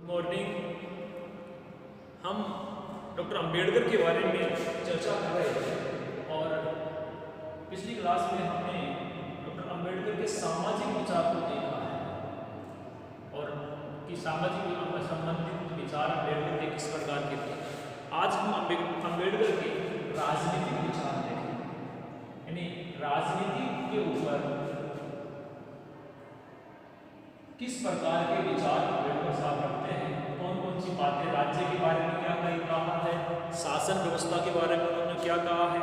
Morning. हम doctor Ambedkar के बारे में चर्चा कर रहे थे और पिछली क्लास में हमने डॉक्टर अंबेडकर के सामाजिक विचार को देखा है और कि सामाजिक संबंधित विचार अंबेडकर के किस प्रकार के थे। आज हम अंबेडकर के राजनीतिक विचार देखेंगे, यानी राजनीति के ऊपर किस प्रकार के विचार अंबेडकर साहब रखते हैं, कौन कौन सी बातें, राज्य के बारे में क्या कहा है, शासन व्यवस्था के बारे में उन्होंने क्या कहा है,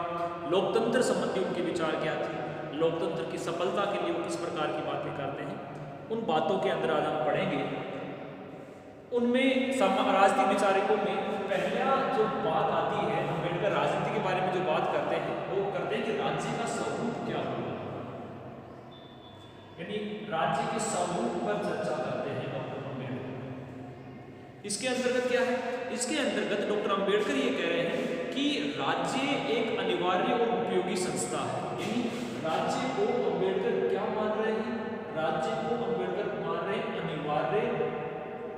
लोकतंत्र संबंधी उनके विचार क्या थे, लोकतंत्र की सफलता के लिए वो किस प्रकार की बातें करते हैं, उन बातों के अंदर आज हम पढ़ेंगे। उनमें राजनीतिक विचारकों में पहला जो बात आती है, अंबेडकर राजनीति के बारे में जो बात करते हैं वो करते हैं कि राज्य का स्वरूप क्या होगा, यानी राज्य के स्वरूप पर चर्चा करते हैं डॉक्टर अंबेडकर। इसके अंतर्गत क्या है? इसके अंतर्गत डॉक्टर अंबेडकर ये कह रहे हैं कि राज्य एक अनिवार्य और उपयोगी संस्था है। यानी राज्य को अंबेडकर क्या मान रहे हैं? राज्य को अंबेडकर मान रहे हैं अनिवार्य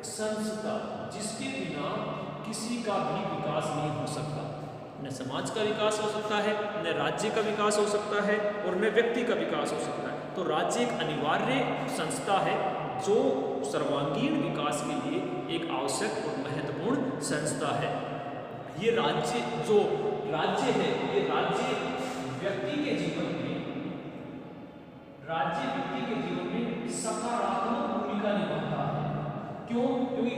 संस्था, जिसके बिना किसी का भी विकास नहीं हो सकता। न समाज का विकास हो सकता है, न राज्य का विकास हो सकता है और न व्यक्ति का विकास हो सकता है। तो राज्य एक अनिवार्य संस्था है जो सर्वांगीण विकास के लिए एक आवश्यक और महत्वपूर्ण संस्था है। ये राज्य जो राज्य है, ये राज्य व्यक्ति के जीवन में सकारात्मक भूमिका निभाता है। क्यों? क्योंकि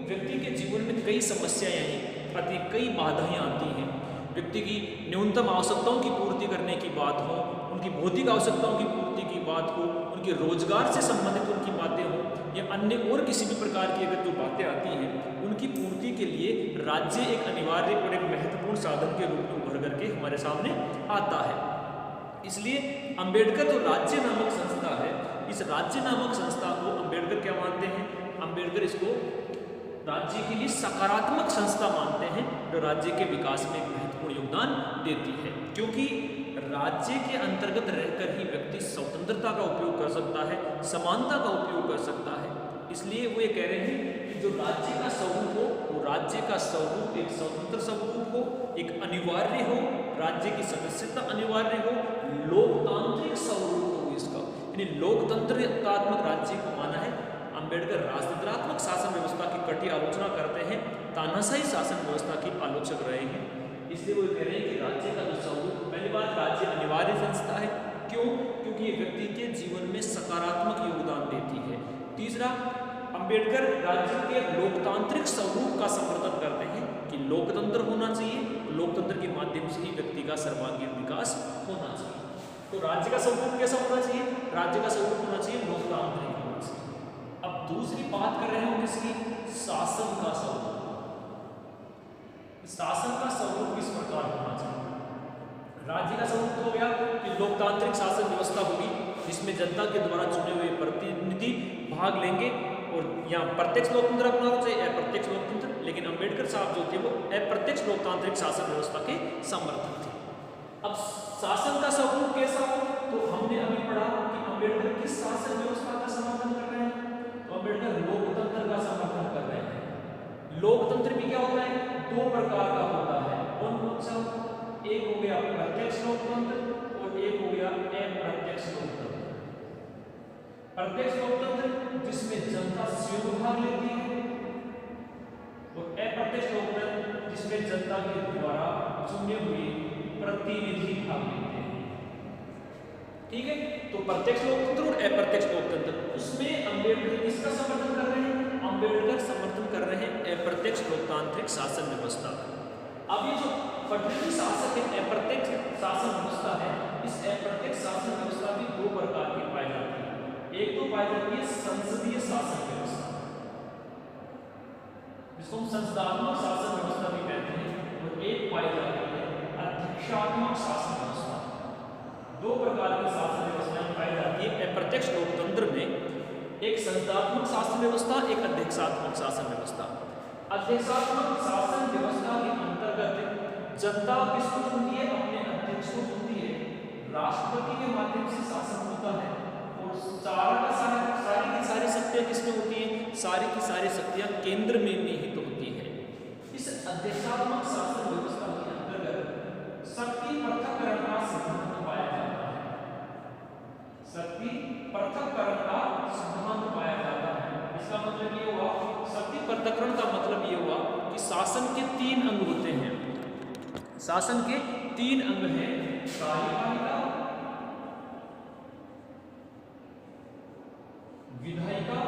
व्यक्ति के जीवन में कई समस्याएं आती, कई बाधाएं आती हैं। व्यक्ति की न्यूनतम आवश्यकताओं की पूर्ति करने की बात हो, उनकी भौतिक आवश्यकताओं की पूर्ति की बात हो, उनके रोजगार से संबंधित उनकी बातें हो या अन्य और किसी भी प्रकार की अगर जो बातें आती हैं, उनकी पूर्ति के लिए राज्य एक अनिवार्य और एक महत्वपूर्ण साधन के रूप में उभर करके हमारे सामने आता है। इसलिए अंबेडकर जो राज्य नामक संस्था है, इस राज्य नामक संस्था को अंबेडकर क्या मानते हैं? अंबेडकर इसको राज्य के लिए सकारात्मक संस्था मानते हैं जो राज्य के विकास में एक महत्वपूर्ण योगदान देती है। क्योंकि राज्य के अंतर्गत रहकर ही व्यक्ति स्वतंत्रता का उपयोग कर सकता है, समानता का उपयोग कर सकता है। इसलिए वो ये कह रहे हैं कि जो राज्य का स्वरूप हो, वो राज्य का स्वरूप एक स्वतंत्र स्वरूप हो, एक अनिवार्य हो, राज्य की सदस्यता अनिवार्य हो, लोकतांत्रिक स्वरूप हो इसका, यानी लोकतंत्रात्मक राज्य को माना है। अंबेडकर राजतंत्रात्मक शासन व्यवस्था की कटी आलोचना करते हैं, तानाशाही शासन व्यवस्था की आलोचक रहे हैं। इसलिए वो कह रहे हैं कि राज्य का जो स्वरूप, पहली बात राज्य अनिवार्य संस्था है। क्यों? क्योंकि ये व्यक्ति के जीवन में सकारात्मक योगदान देती है। तीसरा, अंबेडकर राज्य के लोकतांत्रिक स्वरूप का समर्थन करते हैं कि लोकतंत्र होना चाहिए, लोकतंत्र के माध्यम से ही व्यक्ति का सर्वांगीण विकास होना चाहिए। तो राज्य का स्वरूप कैसा होना चाहिए? राज्य का स्वरूप होना चाहिए लोकतांत्रिक होना चाहिए। अब दूसरी बात कर रहे हैं किसकी? शासन का स्वरूप। शासन का स्वरूप किस प्रकार होना चाहिए? राज्य का स्वरूप हो गया कि लोकतांत्रिक शासन व्यवस्था होगी जिसमें जनता के द्वारा चुने हुए प्रतिनिधि भाग लेंगे और यहाँ प्रत्यक्ष लोकतंत्र अपनाना चाहिए, अप्रत्यक्ष लोकतंत्र। लेकिन अंबेडकर साहब जो थे वो अप्रत्यक्ष लोकतांत्रिक शासन व्यवस्था के समर्थक थे। अब शासन का स्वरूप कैसा हो? तो हमने अभी पढ़ा कि अंबेडकर किस शासन व्यवस्था का समर्थन कर रहे हैं? तो अंबेडकर लोकतंत्र का समर्थन कर रहे हैं। लोकतंत्र भी क्या होता है? दो प्रकार का होता है। कौन कौन सा? एक हो गया प्रत्यक्ष लोकतंत्र और एक हो गया अप्रत्यक्ष लोकतंत्र। प्रत्यक्ष लोकतंत्र जिसमें जनता स्वयं भाग लेती है और अप्रत्यक्ष लोकतंत्र जिसमें जनता के द्वारा चुने हुए प्रतिनिधि भाग लेते हैं। ठीक है, तो प्रत्यक्ष लोकतंत्र और अप्रत्यक्ष लोकतंत्र, उसमें अंबेडकर किसका समर्थन कर रहे हैं? अंबेडकर समर्थन कर रहे हैं अप्रत्यक्ष लोकतांत्रिक शासन व्यवस्था। अब ये जो प्रतिनिधि शासक है, अप्रत्यक्ष शासन व्यवस्था है, इस अप्रत्यक्ष शासन व्यवस्था भी दो प्रकार की पाई जाती है। एक तो पाई जाती है संसदीय शासन व्यवस्था, जिसको हम संसदात्मक शासन व्यवस्था भी कहते हैं, और एक पाई जाती है अध्यक्षात्मक शासन व्यवस्था। दो प्रकार की शासन व्यवस्थाएं पाई जाती है अप्रत्यक्ष लोकतंत्र में। एक संसदात्मक शासन व्यवस्था, एक अध्यक्षात्मक शासन व्यवस्था। अध्यक्षात्मक शासन व्यवस्था के अंतर्गत जनता किसको चुनती है? अपने अध्यक्ष को चुनती है। राष्ट्रपति के माध्यम से शासन होता है और और सारी की सारी शक्तियाँ किसमें होती हैं? सारी की सारी शक्तियाँ केंद्र में निहित होती है। इस अध्यक्षात्मक शासन व्यवस्था के अंतर्गत शक्ति पृथक्करण का सिद्धांत पाया जाता है। शक्ति पृथक्करण का सिद्धांत पाया जाता है। इसका मतलब ये हुआ, शक्ति पृथक्करण का मतलब ये हुआ कि शासन के 3 अंग होते हैं। शासन के 3 अंग हैं, कार्यपालिका, विधायिका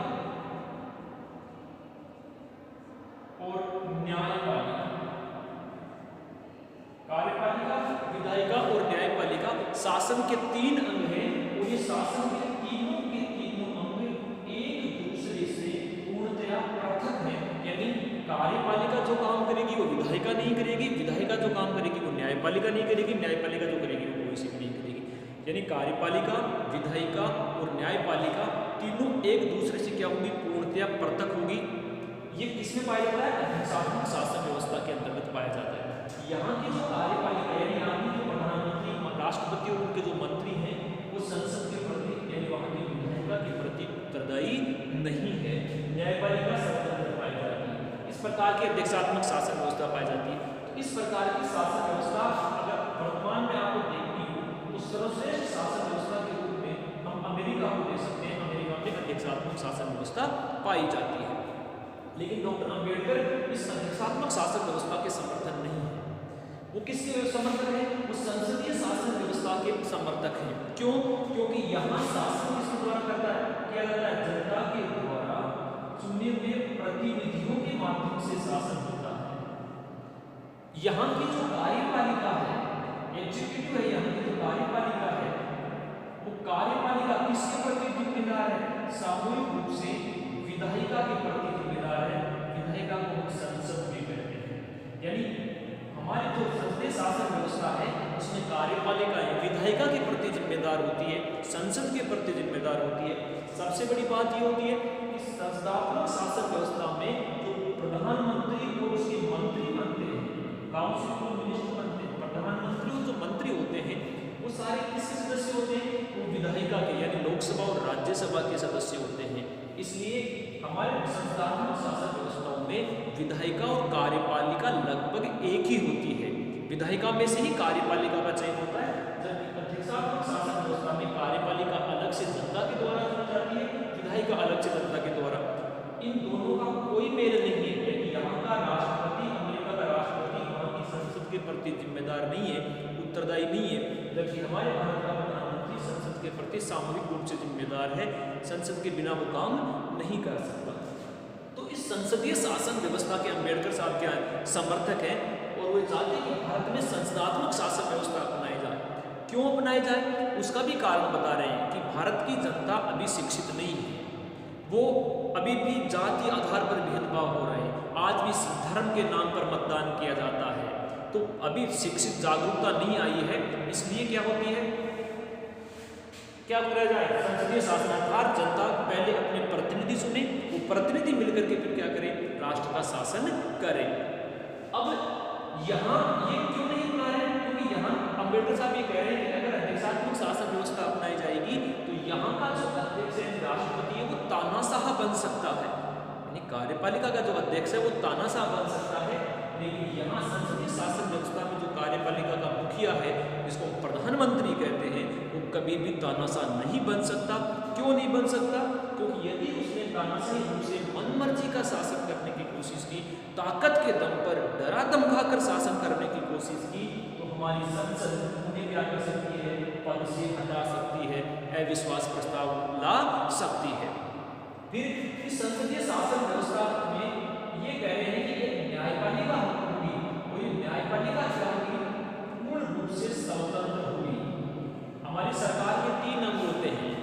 और न्यायपालिका। कार्यपालिका, विधायिका और न्यायपालिका शासन के 3 अंग हैं और ये शासन के तीनों अंग एक दूसरे से पूर्णतया पृथक हैं। यानी कार्यपालिका जो काम करेगी वो विधायिका नहीं करेगी, विधायिका जो काम करेगी वो न्यायपालिका नहीं करेगी, न्यायपालिका जो करेगी वो कोई सी भी नहीं करेगी। यानी कार्यपालिका, विधायिका और न्यायपालिका तीनों एक दूसरे से क्या होगी? पूर्णतया पृथक होगी। ये किसमें पाया जाता है? अध्यक्षात्मक शासन व्यवस्था के अंतर्गत पाया जाता है। यहाँ की जो कार्यपालिका यानी यहाँ की जो प्रधानमंत्री, राष्ट्रपति और उनके जो मंत्री हैं वो संसद के प्रति यानी वहाँ की विधायिका के प्रति उत्तरदायी नहीं है। न्यायपालिका स्वतंत्र पाई जाती है। इस प्रकार की अध्यक्षात्मक शासन व्यवस्था पाई जाती है। तो इस प्रकार की शासन व्यवस्था अगर वर्तमान में आपको देखनी हो तो सर्वश्रेष्ठ शासन व्यवस्था के रूप में हम अमेरिका को देख सकते हैं। अमेरिका में अध्यक्षात्मक शासन व्यवस्था पाई जाती है। लेकिन डॉक्टर अंबेडकर इस अध्यक्षात्मक शासन व्यवस्था के समर्थन नहीं है। वो किसके समर्थक हैं? वो संसदीय शासन व्यवस्था के समर्थक हैं। क्यों? क्योंकि यहाँ शासन किसके द्वारा करता है? किया जाता है जनता के द्वारा चुने हुए प्रतिनिधियों के माध्यम से शासन होता है। यहाँ की जो कार्यपालिका है, एग्जीक्यूटिव है, यहाँ की जो कार्यपालिका है वो कार्यपालिका किसके प्रति जिम्मेदार है? सामूहिक रूप से विधायिका के प्रति जिम्मेदार है। विधायिका को हम संसद भी कहते हैं। यानी हमारी जो संसदीय शासन व्यवस्था है उसमें कार्यपालिका विधायिका के प्रति जिम्मेदार होती है, संसद के प्रति जिम्मेदार होती है। सबसे बड़ी बात ये होती है कि संस्थात्मक शासन व्यवस्था में जो प्रधानमंत्री और उसके मंत्री बनते हैं, काउंसिल ऑफ मिनिस्टर बनते हैं, प्रधानमंत्री और जो मंत्री होते हैं वो सारे किसके सदस्य होते हैं? वो विधायिका के यानी लोकसभा और राज्यसभा के सदस्य होते हैं। इसलिए हमारे संस्थात्मक शासन व्यवस्थाओं में विधायिका और कार्यपालिका लगभग एक ही होती है। विधायिका में से ही कार्यपालिका का चयन होता है, जबकि अध्यक्षात्मक शासन व्यवस्था में कार्यपालिका अलग से जनता के द्वारा चुनी जाती है, विधायिका अलग से जनता के द्वारा। इन दोनों का कोई मेल नहीं है। यानी यहाँ का राष्ट्रपति, अमेरिका का राष्ट्रपति वहाँ की संसद के प्रति जिम्मेदार नहीं है, उत्तरदायी नहीं है, जबकि हमारे भारत का प्रधानमंत्री संसद के प्रति सामूहिक रूप से जिम्मेदार है। संसद के बिना वो काम नहीं कर सकता। तो इस संसदीय शासन व्यवस्था के अंबेडकर साहब क्या समर्थक हैं और वो चाहते हैं कि भारत में संसदात्मक शासन व्यवस्था अपनाई जाए। क्यों अपनाई जाए? उसका भी कारण बता रहे हैं कि भारत की जनता अभी शिक्षित नहीं है, वो अभी भी जाति आधार पर भेदभाव हो रहे हैं, आज भी धर्म के नाम पर मतदान किया जाता है। तो अभी शिक्षित जागरूकता नहीं आई है, इसलिए क्या होती है, क्या करा जाए? संसदीय शासनाधार जनता पहले अपने प्रतिनिधि सुने, वो प्रतिनिधि मिलकर के फिर क्या करें? राष्ट्र का शासन करें। अब यहाँ ये क्यों नहीं अपना रहे हैं? क्योंकि यहाँ अंबेडकर साहब ये कह रहे हैं कि अगर अध्यक्षात्मक शासन व्यवस्था अपनाई जाएगी तो यहाँ का जो अध्यक्ष है, राष्ट्रपति है, वो तानाशाह बन सकता है। यानी कार्यपालिका का जो अध्यक्ष है वो तानाशाह बन सकता है। लेकिन यहाँ संसदीय शासन व्यवस्था में जो कार्यपालिका का मुखिया है, जिसको हम प्रधानमंत्री कहते हैं, वो कभी भी तानाशाह नहीं बन सकता। क्यों नहीं बन सकता? क्योंकि यदि उसने तानाशाही रूप से मनमर्जी का शासन करने की कोशिश की, ताकत के दम पर डरा धमका कर शासन करने की कोशिश की, तो हमारी संसद उन्हें क्या कर सकती है? पद से हटा सकती है, अविश्वास प्रस्ताव ला सकती है। फिर इस संसदीय शासन व्यवस्था में ये कह रहे हैं कि एक न्यायपालिका होगी, और ये न्यायपालिका क्या होगी? पूर्ण रूप से स्वतंत्र होगी। हमारी सरकार के 3 अंग होते हैं,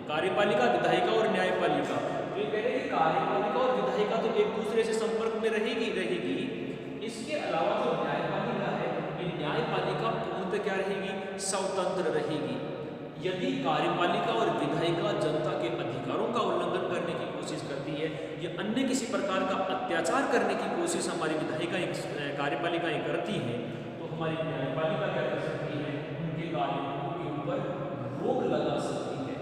कार्यपालिका, विधायिका और न्यायपालिका। तो ये कह रहे हैं कि कार्यपालिका और विधायिका तो एक दूसरे से संपर्क में रहेगी। इसके अलावा जो न्यायपालिका है, ये न्यायपालिका पूर्णतः क्या रहेगी? स्वतंत्र रहेगी। यदि कार्यपालिका और विधायिका जनता के अधिकारों का उल्लंघन करने की कोशिश करती है या अन्य किसी प्रकार का अत्याचार करने की कोशिश हमारी विधायिका कार्यपालिकाएं करती हैं, तो हमारी न्यायपालिका क्या कर सकती है? उनके कार्यों के ऊपर रोक लगा सकती है।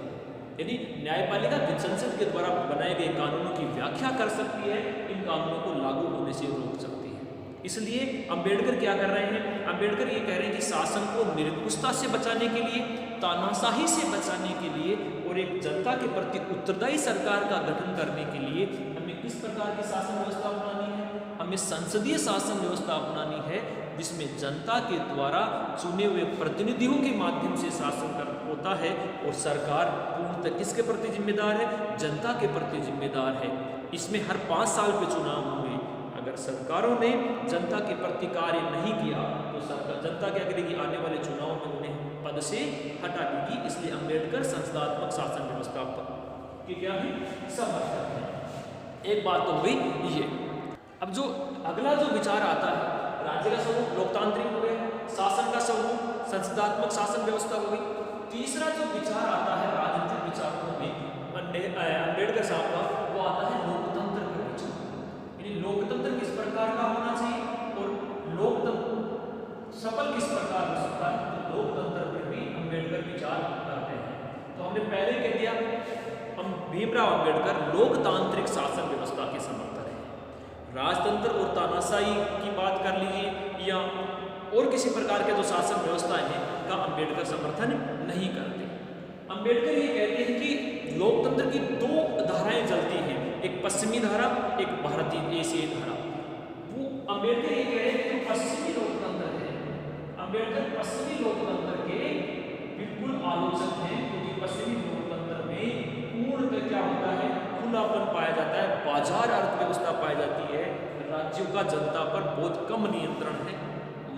यानी न्यायपालिका संसद के द्वारा बनाए गए कानूनों की व्याख्या कर सकती है, इन कानूनों को लागू होने से रोक सकती है। इसलिए अंबेडकर क्या कर रहे हैं? अंबेडकर ये कह रहे हैं कि शासन को निरंकुशता से बचाने के लिए, तानाशाही से बचाने के लिए और एक जनता के प्रति उत्तरदायी सरकार का गठन करने के लिए हमें किस प्रकार की शासन व्यवस्था अपनानी है? हमें संसदीय शासन व्यवस्था अपनानी है, जिसमें जनता के द्वारा चुने हुए प्रतिनिधियों के माध्यम से शासन होता है और सरकार पूर्णतः किसके प्रति जिम्मेदार है? जनता के प्रति जिम्मेदार है। इसमें हर 5 साल पे चुनाव होंगे। अगर सरकारों ने जनता के प्रति कार्य नहीं किया तो सरकार जनता क्या करेगी? आने वाले चुनाव में उन्हें पद से हटा देगी। इसलिए अंबेडकर संसदात्मक शासन व्यवस्था की क्या है? समर्थक है। एक बात तो हुई ये। अब जो अगला जो विचार आता है, राज्य का स्वरूप लोकतांत्रिक हो गया, शासन का स्वरूप संसदात्मक शासन व्यवस्था हो गई। तीसरा जो विचार आता है राजनीतिक विचारों में अंबेडकर साहब का, वो आता है लोकतंत्र का विचार। यानी लोकतंत्र किस प्रकार का होना चाहिए और लोकतंत्र सफल किस प्रकार हो सकता है, तो लोकतंत्र पर भी अंबेडकर विचार करते हैं। तो हमने पहले कह दिया, हम भीमराव अंबेडकर लोकतांत्रिक शासन व्यवस्था के समर्थक हैं। राजतंत्र और तानाशाही की बात कर लीजिए या और किसी प्रकार के जो शासन व्यवस्था है का अंबेडकर समर्थन नहीं करते। अंबेडकर ये कहते हैं कि लोकतंत्र की 2 धाराएं चलती हैं, एक पश्चिमी धारा, एक भारतीय एशियाई धारा। वो अंबेडकर ये कह रहे हैं कि पश्चिमी लोकतंत्र है, अंबेडकर पश्चिमी लोकतंत्र के बिल्कुल आलोचक हैं, क्योंकि पश्चिमी लोकतंत्र में पूर्णतः क्या होता है? खुलापन पाया जाता है, बाजार अर्थव्यवस्था पाई जाती है, राज्यों का जनता पर बहुत कम नियंत्रण है,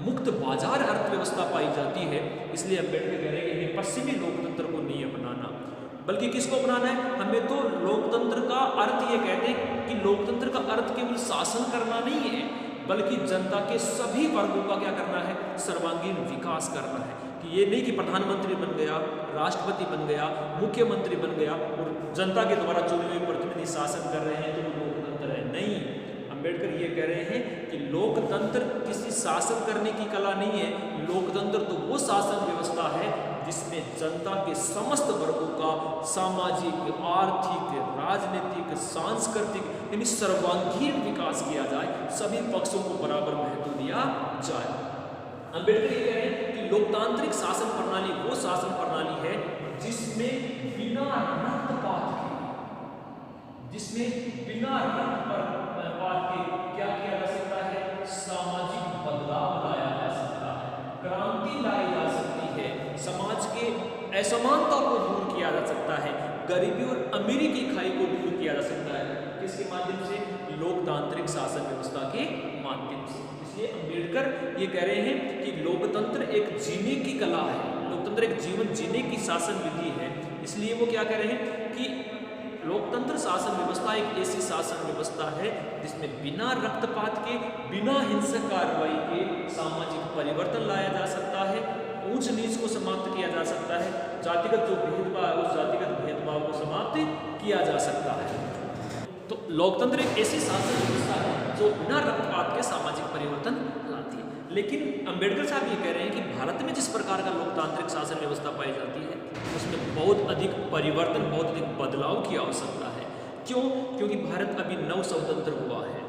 मुक्त बाजार अर्थव्यवस्था पाई जाती है। इसलिए अंबेडकर कह रहे हैं कि पश्चिमी लोकतंत्र को नहीं अपनाना, बल्कि किसको अपनाना है? हमें तो लोकतंत्र का अर्थ ये कहते हैं कि लोकतंत्र का अर्थ केवल शासन करना नहीं है, बल्कि जनता के सभी वर्गों का क्या करना है? सर्वांगीण विकास करना है। कि ये नहीं कि प्रधानमंत्री बन गया, राष्ट्रपति बन गया, मुख्यमंत्री बन गया और जनता के द्वारा चुने हुए प्रतिनिधि शासन कर रहे हैं तो वो लोकतंत्र है। नहीं, अंबेडकर ये कह रहे हैं कि लोकतंत्र किसी शासन करने की कला नहीं है। लोकतंत्र तो वो शासन व्यवस्था है जिसमें जनता के समस्त वर्गों का सामाजिक, आर्थिक, राजनीतिक, सांस्कृतिक यानी सर्वांगीण विकास किया जाए, सभी पक्षों को बराबर महत्व दिया जाए। अंबेडकर ये कह रहे हैं कि लोकतांत्रिक शासन प्रणाली वो शासन प्रणाली है जिसमें बिना रक्तपात के क्या किया जा सकता है? सामाजिक बदलाव लाया जा सकता है, क्रांति लाई जा सकती है, समाज के असमानता को दूर किया जा सकता है, गरीबी और अमीरी की खाई को दूर किया जा सकता है। किसके माध्यम से? लोकतांत्रिक शासन व्यवस्था के माध्यम से। इसलिए अंबेडकर ये कह रहे हैं कि लोकतंत्र एक जीने की कला है, लोकतंत्र एक जीवन जीने की शासन विधि है। इसलिए वो क्या कह रहे हैं कि लोकतंत्र शासन व्यवस्था एक ऐसी शासन व्यवस्था है जिसमें बिना रक्तपात के, बिना हिंसक कार्रवाई के सामाजिक परिवर्तन लाया जा सकता है, ऊंच नीच को समाप्त किया जा सकता है, जातिगत जो भेदभाव है उस जातिगत भेदभाव को समाप्त किया जा सकता है। तो लोकतंत्र एक ऐसी शासन व्यवस्था है जो बिना रक्तपात के सामाजिक परिवर्तन लाती है। लेकिन अंबेडकर साहब ये कह रहे हैं कि भारत में जिस प्रकार का लोकतांत्रिक शासन व्यवस्था पाई जाती है उसमें बहुत अधिक परिवर्तन, बहुत अधिक बदलाव की आवश्यकता है। क्यों? क्योंकि भारत अभी नव स्वतंत्र हुआ है।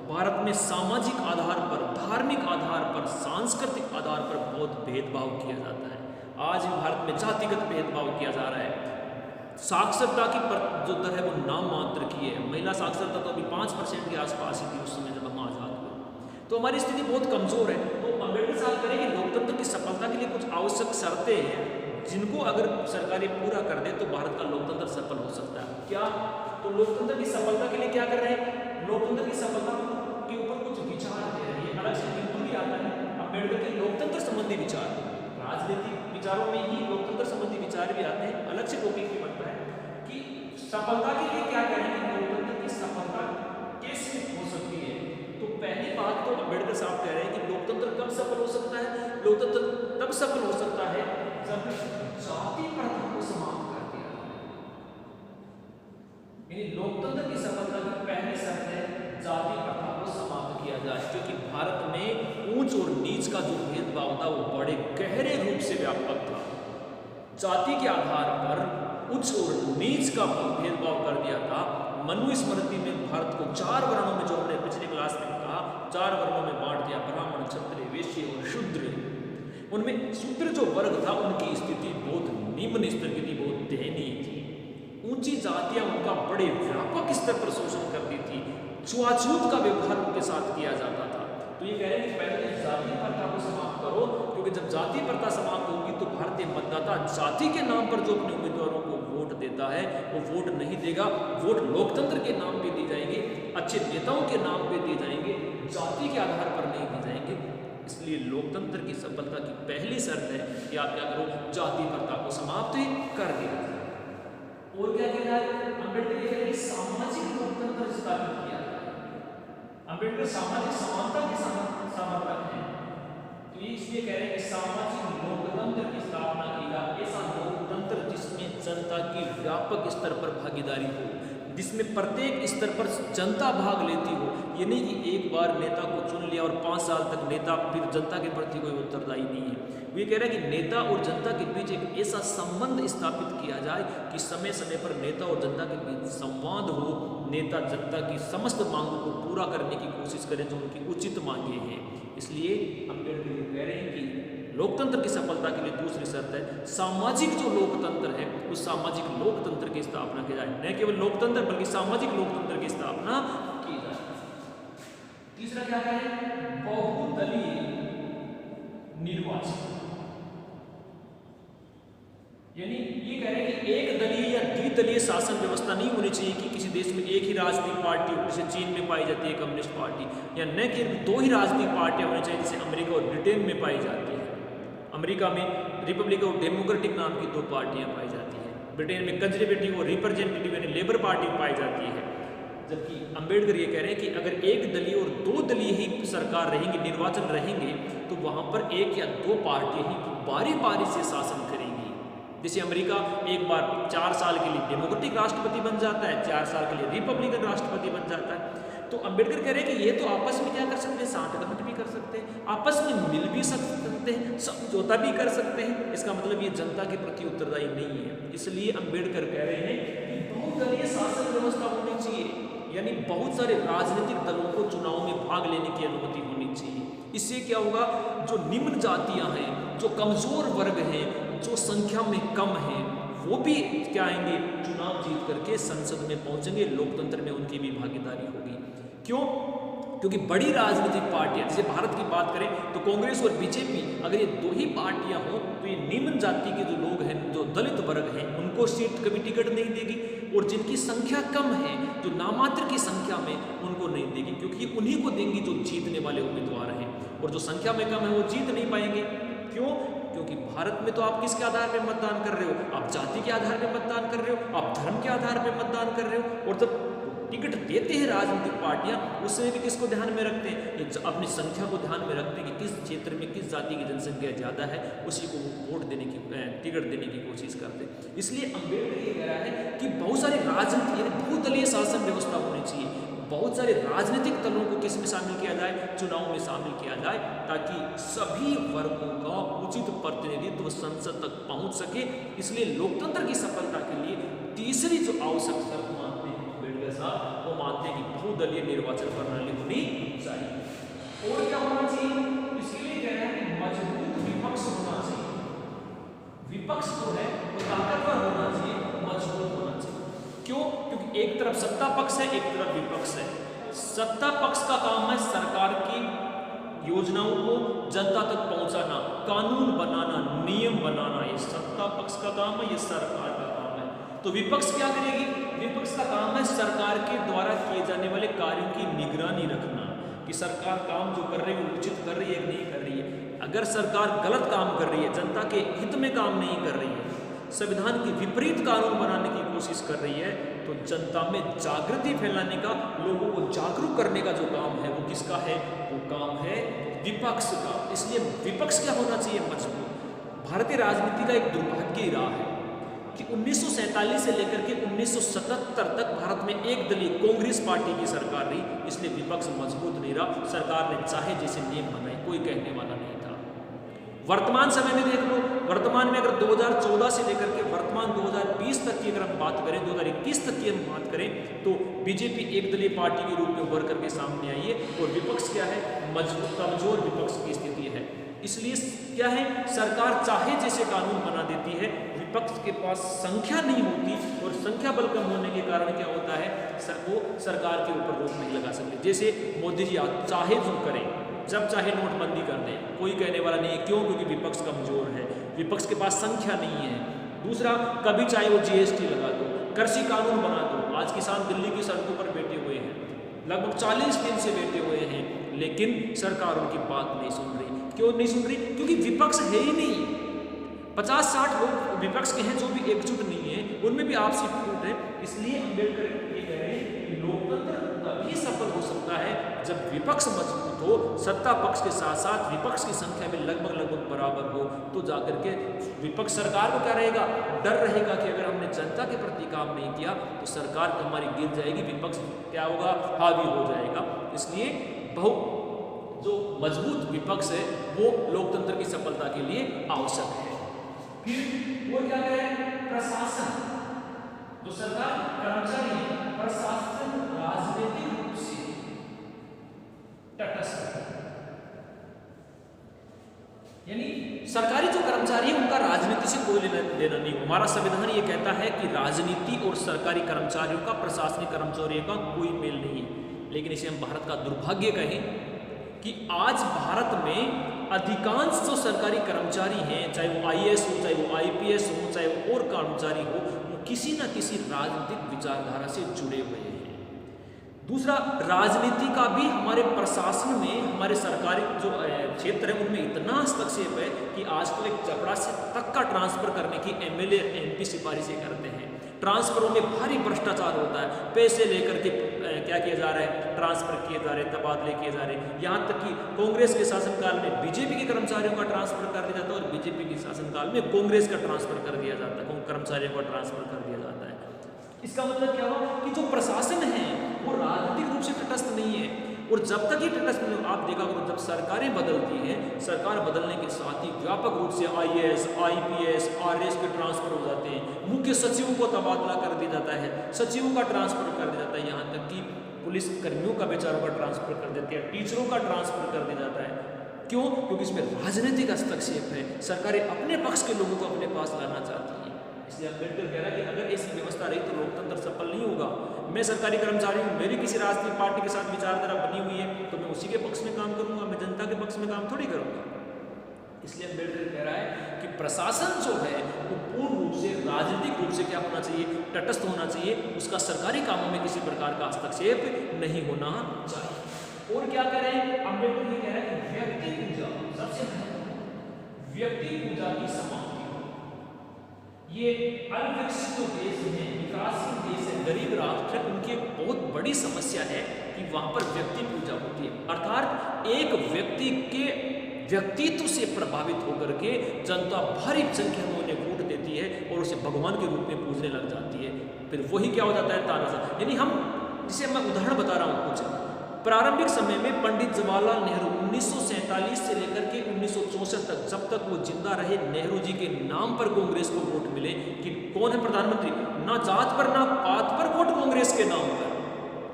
भारत में सामाजिक आधार पर, धार्मिक आधार पर, सांस्कृतिक आधार पर बहुत भेदभाव किया जाता है। आज भी भारत में जातिगत भेदभाव किया जा रहा है। साक्षरता की जो दर है वो नाम मात्र की है। महिला साक्षरता तो अभी 5% के आसपास ही थी उस समय जब हम आज़ाद हुए। तो हमारी स्थिति बहुत कमज़ोर है। तो अंबेडकर साहब करें कि लोकतंत्र की सफलता के लिए कुछ आवश्यक शर्तें हैं जिनको अगर सरकारें पूरा कर दे तो भारत का लोकतंत्र सफल हो सकता है। क्या? तो लोकतंत्र की सफलता के लिए क्या कर रहे हैं? लोकतंत्र की सफलता के ऊपर कुछ विचार दे रहे हैं। अलग से बिल्कुल भी आता है अंबेडकर के लोकतंत्र संबंधी विचार। राजनीतिक विचारों में ही लोकतंत्र संबंधी विचार भी आते हैं, अलग से टॉपिक भी बनता है कि सफलता के लिए क्या करें कि लोकतंत्र की सफलता कैसे हो सकती है। तो पहली बात तो अंबेडकर साहब कह रहे हैं कि लोकतंत्र कब सफल हो सकता है? लोकतंत्र तब सफल हो सकता है जब जाति प्रथा को समाप्त कर दिया जाए। यानी लोकतंत्र की सफलता की पहली शर्त है जाति प्रथा को समाप्त किया जाए, क्योंकि भारत में ऊंच और नीच का जो भेदभाव था वो बड़े गहरे रूप से व्यापक था। जाति के आधार पर उच्च और नीच का भेदभाव कर दिया था। मनुस्मृति में भारत को 4 वर्णों में, जो हमने पिछले क्लास में कहा, 4 वर्णों में बांट दिया, ब्राह्मण, क्षत्रिय, वैश्य और शूद्र। उनमें शूद्र जो वर्ग था उनकी स्थिति बहुत निम्न स्तर की थी, बहुत दयनीय थी। ऊंची जातियां उनका बड़े व्यापक स्तर पर शोषण करती थी, छुआछूत का व्यवहार उनके साथ किया जाता था। तो ये कह रहे हैं कि पहले जाति प्रथा को समाप्त करो, क्योंकि जब जाति प्रथा समाप्त होगी तो भारतीय मतदाता जाति के नाम पर जो अपने उम्मीदवारों को वोट देता है वो वोट नहीं देगा। वोट लोकतंत्र के नाम पे दी जाएंगे, अच्छे नेताओं के नाम पे दिए जाएंगे, जाति के आधार पर नहीं दी जाएंगे। इसलिए लोकतंत्र की सफलता की पहली शर्त है कि आप क्या करो, जाति प्रथा को समाप्त कर दिया जाए। और क्या कहना है, अम्बेडकर कह रहे हैं सामाजिक लोकतंत्र स्थापित किया जाए। अम्बेडकर सामाजिक समानता के समर्थक हैं, तो ये इसलिए कह रहे हैं कि सामाजिक लोकतंत्र की स्थापना की जाए, ऐसा लोकतंत्र जिसमें जनता की व्यापक स्तर पर भागीदारी हो, जिसमें प्रत्येक स्तर पर जनता भाग लेती हो। ये नहीं कि एक बार नेता को चुन लिया और 5 साल तक नेता फिर जनता के प्रति कोई उत्तरदायी नहीं है। ये कह रहे हैं कि नेता और जनता के बीच एक ऐसा संबंध स्थापित किया जाए कि समय समय पर नेता और जनता के बीच संवाद हो, नेता जनता की समस्त मांगों को पूरा करने की कोशिश करें जो उनकी उचित मांगे हैं। इसलिए अम्बेडकर कह रहे हैं कि लोकतंत्र की सफलता के लिए दूसरी शर्त है सामाजिक जो लोकतंत्र है उस सामाजिक लोकतंत्र की स्थापना की जाए, न केवल लोकतंत्र बल्कि सामाजिक लोकतंत्र की स्थापना की जाए। तीसरा क्या है, बहुदलीय निर्वाचन, यानी ये कह रहे हैं कि एक दलीय या द्विदलीय शासन व्यवस्था नहीं होनी चाहिए कि किसी देश में एक ही राजनीतिक पार्टी हो, जैसे चीन में पाई जाती है कम्युनिस्ट पार्टी, या न कि 2 ही राजनीतिक पार्टियां होनी चाहिए जैसे अमेरिका और ब्रिटेन में पाई जाती है। अमेरिका में रिपब्लिक और डेमोक्रेटिक नाम की 2 पार्टियां पाई जाती है, ब्रिटेन में कंजर्वेटिव और रिप्रेजेंटेटिव यानी लेबर पार्टी पाई जाती है। जबकि अम्बेडकर ये कह रहे हैं कि अगर एक दलीय और 2 दलीय ही सरकार रहेंगे, निर्वाचन रहेंगे, तो वहां पर 1 या 2 पार्टियां ही बारी बारी से शासन करेंगी। जैसे अमेरिका एक बार 4 साल के लिए डेमोक्रेटिक राष्ट्रपति बन जाता है, 4 साल के लिए रिपब्लिकन राष्ट्रपति बन जाता है। तो अम्बेडकर कह रहे हैं कि ये तो आपस में क्या कर सकते हैं, सांठगांठ भी कर सकते हैं, आपस में मिल भी सकते हैं, समझौता भी कर सकते हैं। इसका मतलब ये जनता के प्रति उत्तरदायी नहीं है। इसलिए अम्बेडकर कह रहे हैं कि बहुदलीय शासन व्यवस्था होनी चाहिए, यानी बहुत सारे राजनीतिक दलों को चुनाव में भाग लेने की अनुमति होनी चाहिए। इससे क्या होगा, जो निम्न जातियां हैं, जो कमजोर वर्ग हैं, जो संख्या में कम हैं, वो भी क्या आएंगे, चुनाव जीत करके संसद में पहुंचेंगे, लोकतंत्र में उनकी भी भागीदारी होगी। क्यों? क्योंकि बड़ी राजनीतिक पार्टियां, जैसे भारत की बात करें तो कांग्रेस और बीजेपी, अगर ये 2 ही पार्टियां हों तो ये निम्न जाति के जो लोग हैं, जो दलित वर्ग हैं, उनको सीट कभी टिकट नहीं देगी, और जिनकी संख्या कम है, जो नामात्र की संख्या में, उनको नहीं देगी, क्योंकि उन्हीं को देंगी जो जीतने वाले उम्मीदवार हैं, और जो संख्या में कम है वो जीत नहीं पाएंगे। क्यों? क्योंकि भारत में तो आप किसके आधार पर मतदान कर रहे हो, आप जाति के आधार पर मतदान कर रहे हो, आप धर्म के आधार पर मतदान कर रहे हो। और जब टिकट देते हैं राजनीतिक पार्टियां, उसमें भी किसको ध्यान में रखते हैं, अपनी संख्या को ध्यान में रखते हैं कि किस क्षेत्र में किस जाति की जनसंख्या ज़्यादा है, उसी को वोट देने की, टिकट देने की कोशिश करते हैं। इसलिए अम्बेडकर ये कह रहा है कि बहुत सारी राजनीति यानी बहुदलीय शासन व्यवस्था होनी चाहिए, बहुत सारे राजनीतिक दलों को किस में शामिल किया जाए, चुनाव में शामिल किया जाए, ताकि सभी वर्गों का उचित प्रतिनिधित्व संसद तक पहुंच सके। इसलिए लोकतंत्र की सफलता के लिए तीसरी जो आवश्यक शर्त मानते हैं अम्बेडकर साहब, वो मानते हैं कि बहुदलीय निर्वाचन प्रणाली होनी चाहिए। और क्या होना चाहिए, इसके लिए कह रहे हैं कि मजबूत विपक्ष होना चाहिए। विपक्ष जो है वो ताकतवर होना चाहिए, मजबूत होना चाहिए। क्यों? क्योंकि एक तरफ सत्ता पक्ष है, एक तरफ विपक्ष है। सत्ता पक्ष का काम है सरकार की योजनाओं को जनता तक पहुंचाना, कानून बनाना, नियम बनाना, ये सत्ता पक्ष का काम है, ये सरकार का काम है। तो विपक्ष क्या करेगी? विपक्ष का काम है सरकार के द्वारा किए जाने वाले कार्यों की निगरानी रखना, कि सरकार काम जो कर रही है वो उचित कर रही है कि नहीं कर रही है। अगर सरकार गलत काम कर रही है, जनता के हित में काम नहीं कर रही है, संविधान के विपरीत कानून बनाने की कोशिश कर रही है, तो जनता में जागृति फैलाने का, लोगों को जागरूक करने का जो काम है वो किसका है? वो काम है विपक्ष का। इसलिए विपक्ष क्या होना चाहिए? मजबूत। भारतीय राजनीति का एक दुर्भाग्य रहा है कि 1947 से लेकर के 1977 तक भारत में एक दलीय कांग्रेस पार्टी की सरकार रही, इसलिए विपक्ष मजबूत नहीं रहा। सरकार ने चाहे जैसे नियम बनाए, कोई कहने वाला नहीं था। वर्तमान समय में देख लो, वर्तमान में अगर 2014 से लेकर के वर्तमान 2020 तक की अगर हम बात करें, 2021 तक की हम बात करें, तो बीजेपी एक दलीय पार्टी के रूप में उभर करके सामने आई है और विपक्ष क्या है, मजबूत कमजोर विपक्ष की स्थिति है। इसलिए क्या है, सरकार चाहे जैसे कानून बना देती है, विपक्ष के पास संख्या नहीं होती और संख्या बल कम होने के कारण क्या होता है, वो सरकार के ऊपर रोक नहीं लगा सकते। जैसे मोदी जी चाहे जो करें, जब चाहे नोटबंदी कर दें, कोई कहने वाला नहीं है। क्यों? क्योंकि विपक्ष कमजोर है, विपक्ष के पास संख्या नहीं है। दूसरा, कभी चाहे वो जीएसटी लगा दो, कृषि कानून बना दो। आज किसान दिल्ली की सड़कों पर बैठे हुए हैं, लगभग 40 दिन से बैठे हुए हैं, लेकिन सरकार उनकी बात नहीं सुन रही। क्यों नहीं सुन रही? क्योंकि विपक्ष है ही नहीं। 50-60 लोग विपक्ष के हैं जो भी एकजुट नहीं है, उनमें भी आपसी फूट है। इसलिए अम्बेडकर ये कह रहे हैं कि लोकतंत्र तभी सफल हो सकता है जब विपक्ष मजबूत हो, सत्ता पक्ष के साथ साथ विपक्ष की संख्या में लगभग बराबर हो, तो जाकर के विपक्ष, सरकार को क्या रहेगा, डर रहेगा कि अगर हमने जनता के प्रति काम नहीं किया तो सरकार हमारी गिर जाएगी, विपक्ष क्या होगा, हावी हो जाएगा। इसलिए जो मजबूत विपक्ष है वो लोकतंत्र की सफलता के लिए आवश्यक है। फिर वो क्या करें, प्रशासन, जो सरकार कर्मचारी है, प्रशासन राजनीतिक रूप से तटस्थ है। यानी सरकारी जो कर्मचारी है उनका राजनीति से कोई लेना देना नहीं। हमारा संविधान ये कहता है कि राजनीति और सरकारी कर्मचारियों का, प्रशासनिक कर्मचारियों का कोई मेल नहीं है। लेकिन इसे हम भारत का दुर्भाग्य कहें कि आज भारत में अधिकांश जो सरकारी कर्मचारी हैं, चाहे वो आईएएस हो, चाहे वो आईपीएस हो, चाहे वो और कर्मचारी हो, वो किसी न किसी राजनीतिक विचारधारा से जुड़े हुए हैं। दूसरा, राजनीति का भी हमारे प्रशासन में, हमारे सरकारी जो क्षेत्र है उनमें इतना हस्तक्षेप है कि आज तो एक चपरासी तक का ट्रांसफर करने की एमएलए एमपी सिफारिशें करते हैं। ट्रांसफरों में भारी भ्रष्टाचार होता है, पैसे लेकर के क्या किया जा रहा है, ट्रांसफर किए जा रहे हैं, तबादले किए जा रहे हैं। यहाँ तक कि कांग्रेस के शासनकाल में बीजेपी के कर्मचारियों का ट्रांसफर कर दिया जाता है और बीजेपी के शासनकाल में कांग्रेस का ट्रांसफर कर दिया जाता है, कर्मचारियों का ट्रांसफर कर दिया जाता है। इसका मतलब क्या हुआ कि जो प्रशासन है वो राजनीतिक रूप से तटस्थ नहीं है। और जब तक ये तटस्थ नहीं, आप देखा करो, जब सरकारें बदलती हैं, सरकार बदलने के साथ ही व्यापक रूप से आईएएस, आईपीएस, आरएस के ट्रांसफर हो जाते हैं, मुख्य सचिवों को तबादला कर दिया जाता है, सचिवों का ट्रांसफर कर दिया जाता है, यहाँ तक कि पुलिस कर्मियों का बेचारों का ट्रांसफर कर देते हैं, टीचरों का ट्रांसफर कर दिया जाता है। क्यों? क्योंकि इसमें राजनीतिक हस्तक्षेप है, सरकारें अपने पक्ष के लोगों को अपने पास लाना चाहती हैं। इसलिए अम्बेडकर कह रहा है कि अगर ऐसी व्यवस्था रही तो लोकतंत्र सफल नहीं होगा। मैं सरकारी कर्मचारी हूँ, मेरी किसी राजनीतिक पार्टी के साथ विचारधारा बनी हुई है तो मैं उसी के पक्ष में काम करूंगा, मैं जनता के पक्ष में काम थोड़ी करूंगा। इसलिए अम्बेडकर कह रहा है कि प्रशासन जो है वो पूर्ण रूप से राजनीतिक रूप से क्या होना चाहिए, तटस्थ होना चाहिए, उसका सरकारी कामों में किसी प्रकार का हस्तक्षेप नहीं होना चाहिए। और क्या कह रहे हैं अम्बेडकर, ये कह रहा है कि व्यक्ति पूजा, सबसे महत्वपूर्ण व्यक्ति पूजा की समाप्ति। ये अविकसित जो देश हैं, विकासशील देश है, गरीब राष्ट्र है, उनकी एक बहुत बड़ी समस्या है कि वहां पर व्यक्ति पूजा होती है। अर्थात एक व्यक्ति के व्यक्तित्व से प्रभावित होकर के जनता भारी संख्या में उन्हें वोट देती है और उसे भगवान के रूप में पूजने लग जाती है। फिर वही क्या हो जाता है, तानाशाह। यानी हम, जिसे मैं उदाहरण बता रहा हूँ कुछ, प्रारंभिक समय में पंडित जवाहरलाल नेहरू 1947 से लेकर के 1964 तक, जब तक वो जिंदा रहे, नेहरू जी के नाम पर कांग्रेस को वोट मिले कि कौन है प्रधानमंत्री, ना जात पर ना पात पर वोट कांग्रेस के नाम पर।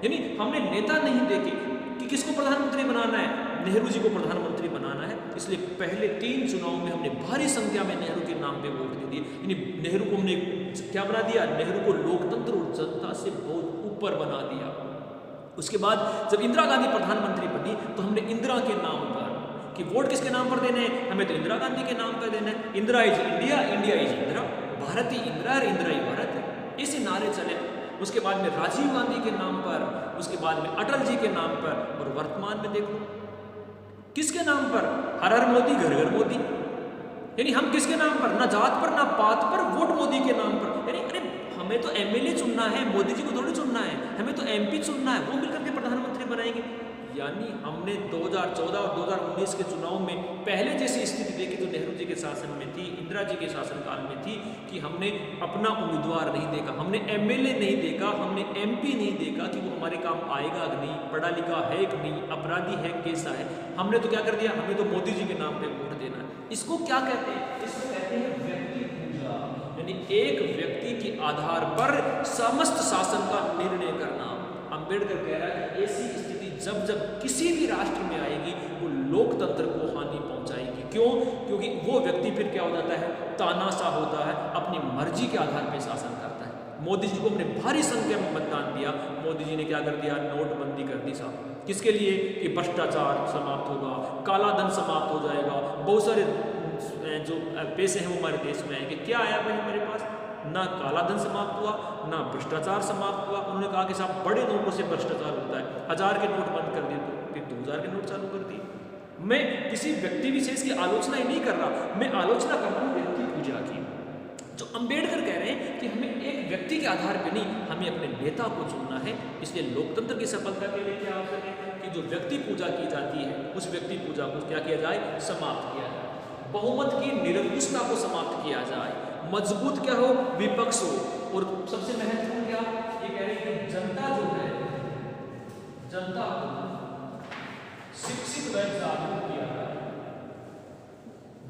यानी हमने नेता नहीं देखे कि किसको प्रधानमंत्री बनाना है, नेहरू जी को प्रधानमंत्री बनाना है। इसलिए पहले 3 चुनाव में हमने भारी संख्या में नेहरू के नाम पे वोट दे दिए। यानी नेहरू को हमने क्या बना दिया, नेहरू को लोकतंत्र और जनता से बहुत ऊपर बना दिया। उसके बाद जब इंदिरा गांधी प्रधानमंत्री बनी तो हमने इंदिरा के नाम पर, कि वोट किसके नाम पर देने हैं, हमें तो इंदिरा गांधी के नाम पर देना है। Indira is India, India is Indira, Bharat ही इंदिरा है, इंदिरा ही भारत है, ऐसे नारे चले। उसके बाद में राजीव गांधी के नाम पर, उसके बाद में अटल जी के नाम पर, और वर्तमान में देखो किसके नाम पर, हर हर मोदी घर घर मोदी। यानी हम किसके नाम पर, ना जात पर ना पात पर, वोट मोदी के नाम पर। यानी अरे हमें तो एमएलए चुनना है, मोदी जी को थोड़ी चुनना है, हमें तो एमपी चुनना है, वो मिलकर के प्रधानमंत्री बनाएंगे। यानी हमने 2014 और 2019 के चुनाव में पहले जैसी स्थिति देखी जो नेहरू जी के शासन में थी, इंदिरा जी के शासनकाल में थी, कि हमने अपना उम्मीदवार नहीं देखा, हमने एमएलए नहीं देखा, हमने एमपी नहीं देखा कि वो हमारे काम आएगा कि नहीं, पढ़ा लिखा है कि नहीं, अपराधी है कैसा है। हमने तो क्या कर दिया, हमें तो मोदी जी के नाम पे वोट देना है। इसको क्या कहते हैं? इसको कहते हैं व्यक्ति पूजा, यानी एक व्यक्ति के आधार पर समस्त शासन का निर्णय करना। अंबेडकर कह रहा है कि ऐसी स्थिति जब जब किसी भी राष्ट्र में आएगी वो लोकतंत्र को हानि पहुंचाएगी। क्यों? क्योंकि वो व्यक्ति फिर क्या हो जाता है, तानाशाह होता है, अपनी मर्जी के आधार पर शासन करता है। मोदी जी को हमने भारी संख्या में मतदान दिया, मोदी जी ने क्या कर दिया, नोटबंदी कर दी साहब। किसके लिए? कि भ्रष्टाचार समाप्त होगा, काला धन समाप्त हो जाएगा, बहुत सारे जो पैसे हैं वो हमारे देश में आएंगे। क्या आया भाई हमारे पास? ना काला धन समाप्त हुआ, ना भ्रष्टाचार समाप्त हुआ। उन्होंने कहा कि साहब बड़े नोटों से भ्रष्टाचार होता है, 1000 के नोट बंद कर दिए तो फिर 2000 के नोट चालू कर दिए। मैं किसी व्यक्ति विशेष की आलोचना ही नहीं कर रहा, मैं आलोचना कर रहा हूँ व्यक्ति पूजा की। जो अंबेडकर कह रहे हैं कि हमें एक व्यक्ति के आधार पर नहीं, हमें अपने नेता को चुनना है। इसलिए लोकतंत्र की सफलता के लिए क्या आवश्यक है कि जो व्यक्ति पूजा की जाती है उस व्यक्ति पूजा को क्या किया जाए, समाप्त किया जाए। बहुमत की निरंकुशता को समाप्त किया जाए, मजबूत क्या हो, विपक्ष हो। और सबसे महत्वपूर्ण क्या, ये कह रहे हैं कि जनता जो है, जनता को शिक्षित व जागरूक किया जाए,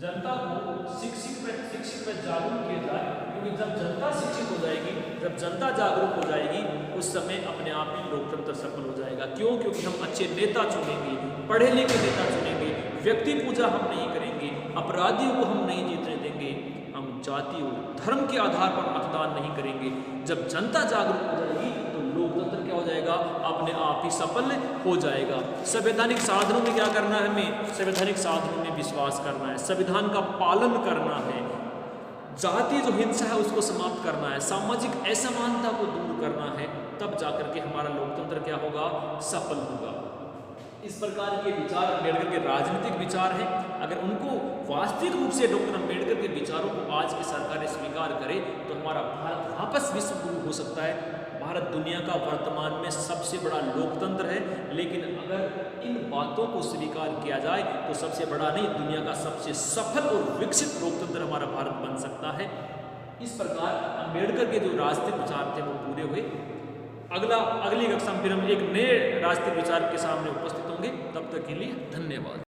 जनता को शिक्षित व जागरूक किया जाए। क्योंकि जब जनता शिक्षित हो जाएगी, जब जनता जागरूक हो जाएगी, उस समय अपने आप ही लोकतंत्र सफल हो जाएगा। क्यों? क्योंकि हम अच्छे नेता चुनेंगे, पढ़े लिखे नेता चुनेंगे, व्यक्ति पूजा हम नहीं करेंगे, अपराधियों को हम नहीं जीतने देंगे, हम जाति और धर्म के आधार पर मतदान नहीं करेंगे। जब जनता जागरूक हो जाएगी तो लोकतंत्र क्या हो जाएगा, अपने आप ही सफल हो जाएगा। संवैधानिक साधनों में क्या करना है, हमें संवैधानिक साधनों में विश्वास करना है, संविधान का पालन करना है, जातीय जो हिंसा है उसको समाप्त करना है, सामाजिक असमानता को दूर करना है। तब जाकर के हमारा लोकतंत्र क्या होगा, सफल होगा। इस प्रकार के विचार अम्बेडकर के राजनीतिक विचार हैं। अगर उनको वास्तविक रूप से डॉक्टर अम्बेडकर के विचारों को आज की सरकारें स्वीकार करें तो हमारा भारत वापस विश्व गुरु हो सकता है। भारत दुनिया का वर्तमान में सबसे बड़ा लोकतंत्र है, लेकिन अगर इन बातों को स्वीकार किया जाए तो सबसे बड़ा नहीं, दुनिया का सबसे सफल और विकसित लोकतंत्र हमारा भारत बन सकता है। इस प्रकार अम्बेडकर के जो राजनीतिक विचार थे वो पूरे हुए। अगली कक्षा में फिर हम एक नए राजनीतिक विचार के सामने उपस्थित होंगे। तब तक के लिए धन्यवाद।